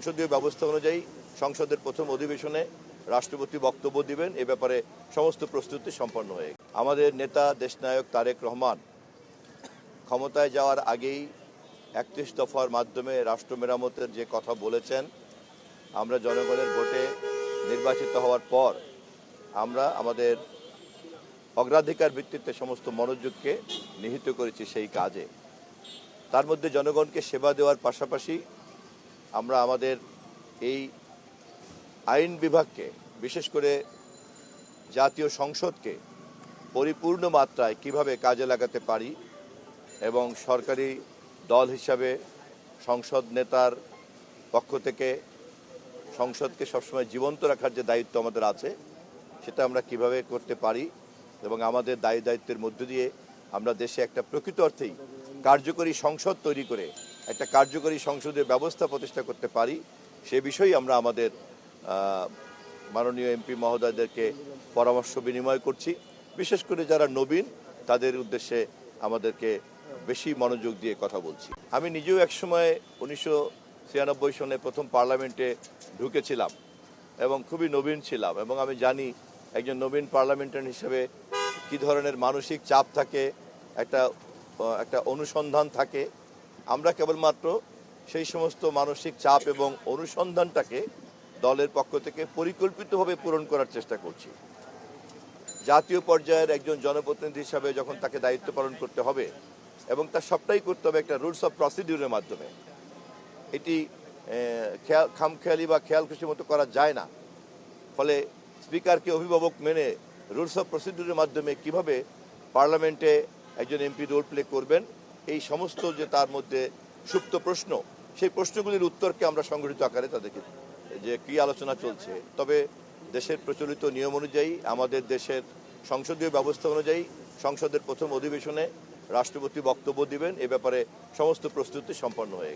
সংসদীয় ব্যবস্থা অনুযায়ী সংসদের প্রথম অধিবেশনে রাষ্ট্রপতি বক্তব্য দিবেন। এ ব্যাপারে সমস্ত প্রস্তুতি সম্পন্ন হয়ে গেছে। আমাদের নেতা দেশনায়ক তারেক রহমান ক্ষমতায় যাওয়ার আগেই ৩১ দফার মাধ্যমে রাষ্ট্র মেরামতের যে কথা বলেছেন, আমরা জনগণের ভোটে নির্বাচিত হওয়ার পর আমরা আমাদের অগ্রাধিকার ভিত্তিতে সমস্ত মনোযোগকে নিহিত করেছি সেই কাজে। তার মধ্যে জনগণকে সেবা দেওয়ার পাশাপাশি আমরা আমাদের এই আইন বিভাগকে, বিশেষ করে জাতীয় সংসদকে পরিপূর্ণ মাত্রায় কিভাবে কাজে লাগাতে পারি এবং সরকারি দল হিসাবে সংসদ নেতার পক্ষ থেকে সংসদকে সবসময় জীবন্ত রাখার যে দায়িত্ব আমাদের আছে, সেটা আমরা কিভাবে করতে পারি এবং আমাদের দায়িত্বের মধ্য দিয়ে আমরা দেশে একটা প্রকৃত অর্থেই কার্যকরী সংসদ তৈরি করে একটা কার্যকরী সংসদীয় ব্যবস্থা প্রতিষ্ঠা করতে পারি, সে বিষয়েই আমরা আমাদের মাননীয় এমপি মহোদয়দেরকে পরামর্শ বিনিময় করছি। বিশেষ করে যারা নবীন, তাদের উদ্দেশ্যে আমাদেরকে বেশি মনোযোগ দিয়ে কথা বলছি। আমি নিজেও একসময় 1996 সনে প্রথম পার্লামেন্টে ঢুকেছিলাম এবং খুবই নবীন ছিলাম, এবং আমি জানি একজন নবীন পার্লামেন্টারি হিসেবে কী ধরনের মানসিক চাপ থাকে, একটা অনুসন্ধান থাকে। আমরা কেবলমাত্র সেই সমস্ত মানসিক চাপ এবং অনুসন্ধানটাকে দলের পক্ষ থেকে পরিকল্পিতভাবে পূরণ করার চেষ্টা করছি। জাতীয় পর্যায়ের একজন জনপ্রতিনিধি হিসাবে যখন তাকে দায়িত্ব পালন করতে হবে এবং তার সবটাই করতে হবে একটা রুলস অফ প্রসিডিউরের মাধ্যমে, এটি খামখেয়ালি বা খেয়াল খুশির মতো করা যায় না। ফলে স্পিকারকে অভিভাবক মেনে রুলস অফ প্রসিডিউরের মাধ্যমে কিভাবে পার্লামেন্টে একজন এমপি রোল প্লে করবেন, এই সমস্ত যে তার মধ্যে সুপ্ত প্রশ্ন, সেই প্রশ্নগুলির উত্তরকে আমরা সংগঠিত আকারে তাদেরকে যে কী আলোচনা চলছে। তবে দেশের প্রচলিত নিয়ম অনুযায়ী, আমাদের দেশের সংসদীয় ব্যবস্থা অনুযায়ী সংসদের প্রথম অধিবেশনে রাষ্ট্রপতি বক্তব্য দিবেন। এ ব্যাপারে সমস্ত প্রস্তুতি সম্পন্ন হয়ে গেছে।